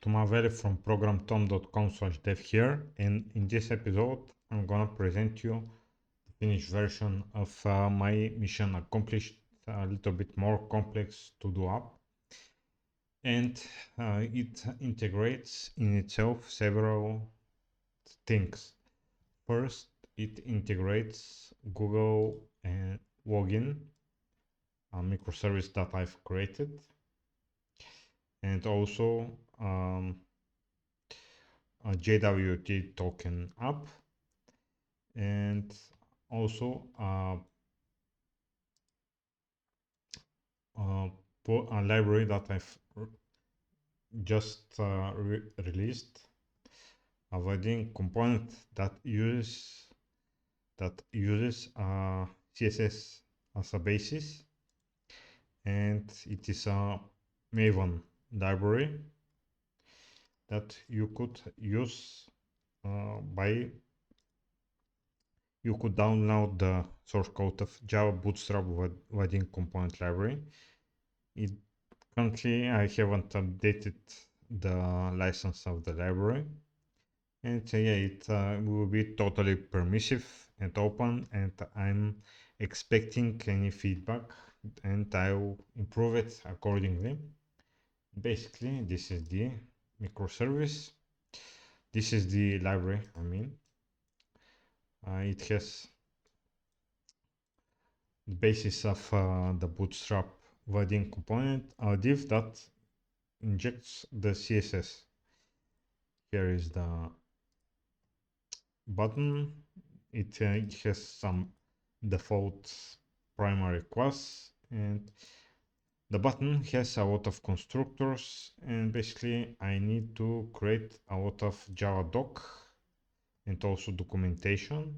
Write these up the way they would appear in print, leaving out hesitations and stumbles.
to Maveli from programtom.com/dev here, and in this episode I'm gonna present you the finished version of my mission accomplished, a little bit more complex to do app, and it integrates in itself several things. First, it integrates Google and login, a microservice that I've created, and also a JWT token app, and also a library that I've just released, a Vaadin component that uses CSS as a basis, and it is a Maven library that you could use you could download the source code of Java Bootstrap Vaadin component library. Currently I haven't updated the license of the library, and yeah, it will be totally permissive and open, and I'm expecting any feedback and I'll improve it accordingly. Basically, this is the microservice. This is the library, I mean. It has the basis of the Bootstrap Vaadin component, a div that injects the CSS. Here is the button. It has some default primary class, and the button has a lot of constructors, and basically I need to create a lot of Java doc and also documentation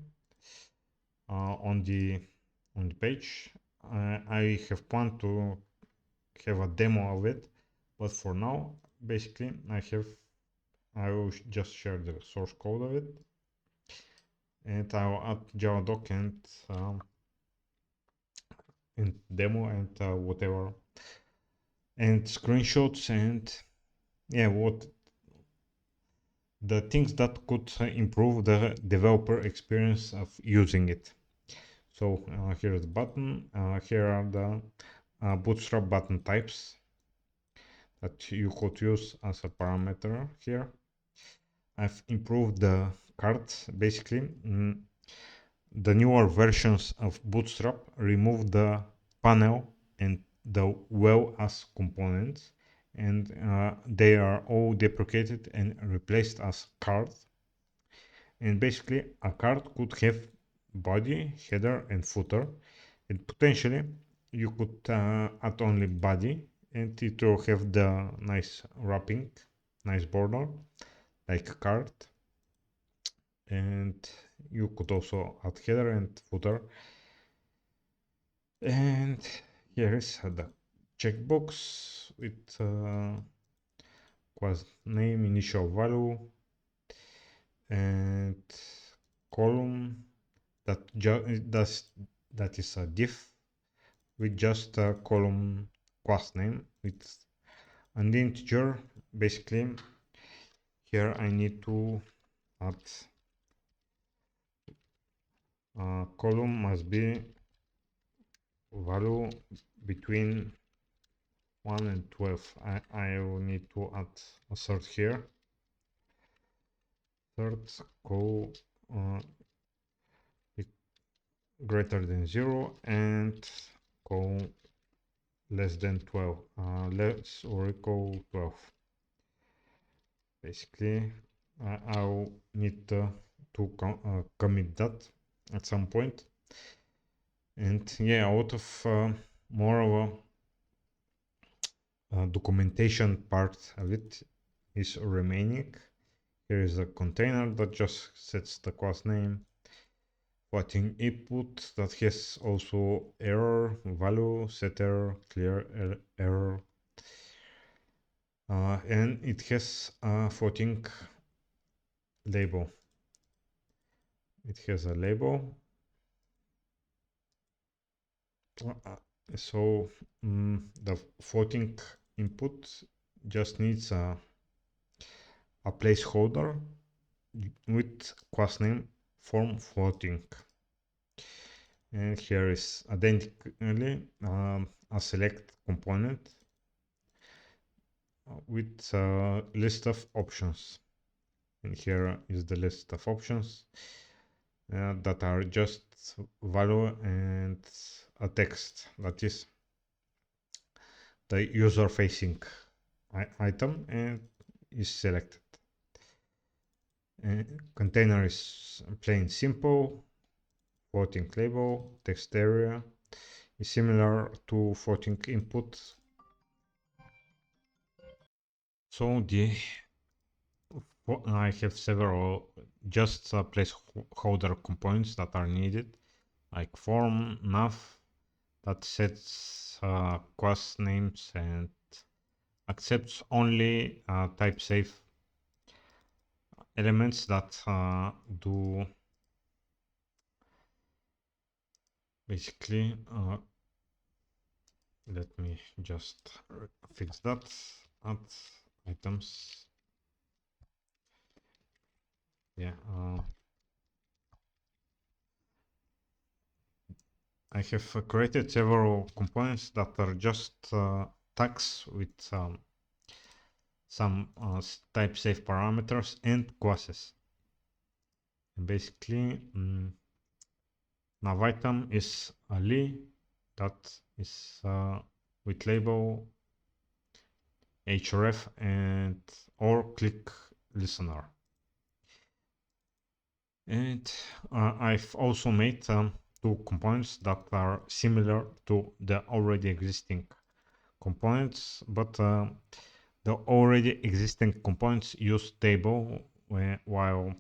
on the page. I have planned to have a demo of it, but for now basically I will just share the source code of it, and I will add Java doc and demo and whatever, and screenshots, and yeah, what the things that could improve the developer experience of using it. So here's the button. Here are the Bootstrap button types that you could use as a parameter here. I've improved the cards. Basically, the newer versions of Bootstrap remove the panel and the well as components, and they are all deprecated and replaced as cards. And basically a card could have body, header and footer, and potentially you could add only body, and it will have the nice wrapping, nice border like a card, and you could also add header and footer. And here is the checkbox with class name, initial value, and column that is a div with just a column class name with an integer. Basically here I need to add column must be value between 1 and 12. I will need to add a third here, third call greater than 0 and call less than 12, less or equal 12. Basically I'll need to commit that at some point. And yeah, a lot of more of a documentation part of it is remaining. Here is a container that just sets the class name, floating input that has also error, value, setter, clear error, and it has a floating label. It has a label. So the floating input just needs a a placeholder with class name form floating. And here is identically a select component with a list of options. And here is the list of options that are just value and a text, that is the user facing item, and is selected. Container is plain simple. Floating label, text area is similar to floating input. So I have several just placeholder components that are needed, like form, nav, that sets class names and accepts only type safe elements that do basically let me just fix that. Add items. Yeah, I have created several components that are just tags with some type safe parameters and classes. And basically, nav item is a li that is with label href and or click listener. And I've also made two components that are similar to the already existing components, but the already existing components use table, while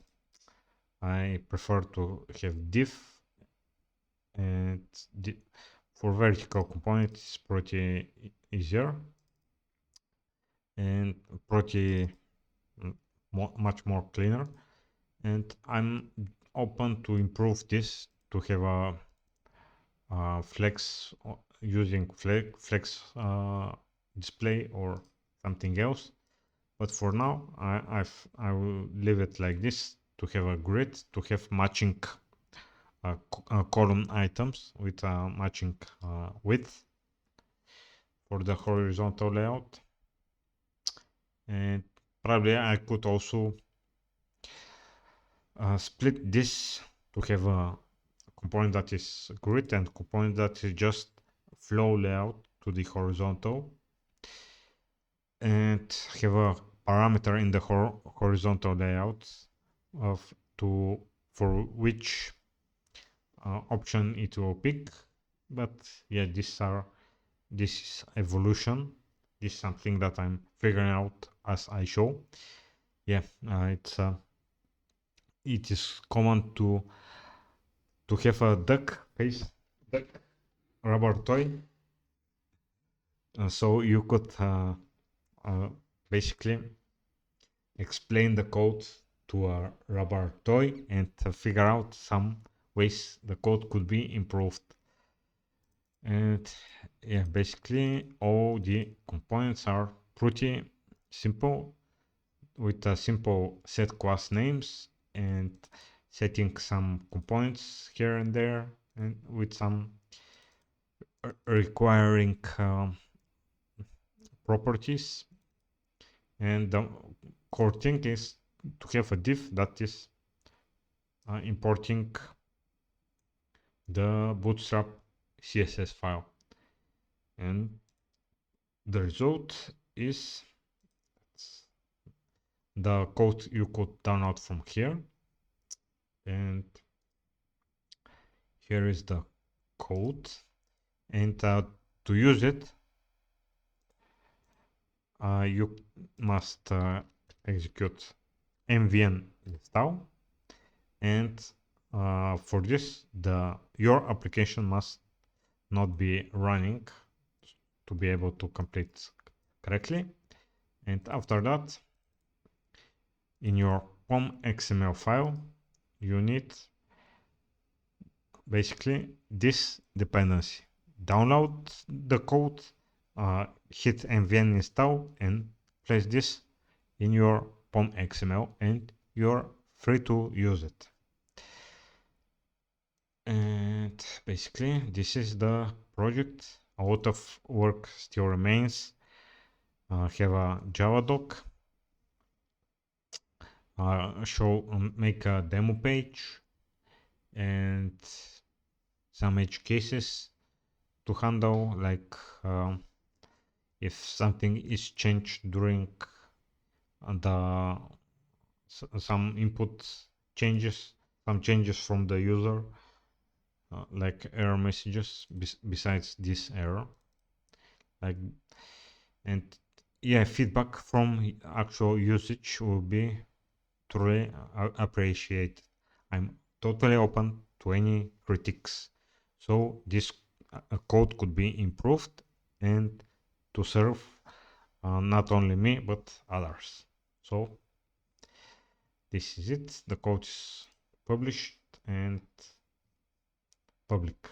I prefer to have div, and for vertical components it's pretty easier and pretty much more cleaner. And I'm open to improve this to have a flex using flex display or something else. But for now, I will leave it like this to have a grid, to have matching column items with matching width for the horizontal layout. And probably I could also split this to have a component that is grid and component that is just flow layout to the horizontal, and have a parameter in the horizontal layout for which option it will pick. But yeah, this is evolution. This is something that I'm figuring out as I show. Yeah, it is common to have a duck rubber toy. So you could basically explain the code to a rubber toy and figure out some ways the code could be improved. And yeah, basically all the components are pretty simple, with a simple set class names and setting some components here and there, and with some requiring properties. And the core thing is to have a div that is importing the Bootstrap CSS file. And the result is the code you could download from here. And here is the code. And to use it, you must execute mvn install, and for this your application must not be running to be able to complete correctly. And after that, in your pom xml file, you need basically this dependency. Download the code, hit mvn install, and place this in your POM XML, and you're free to use it. And basically, this is the project. A lot of work still remains. Have a Java doc. Make a demo page and some edge cases to handle, like if something is changed during the some input changes, some changes from the user, like error messages besides this error, like, and yeah, feedback from actual usage will be truly appreciated. I'm totally open to any critiques, so this code could be improved and to serve not only me but others. So this is it. The code is published and public.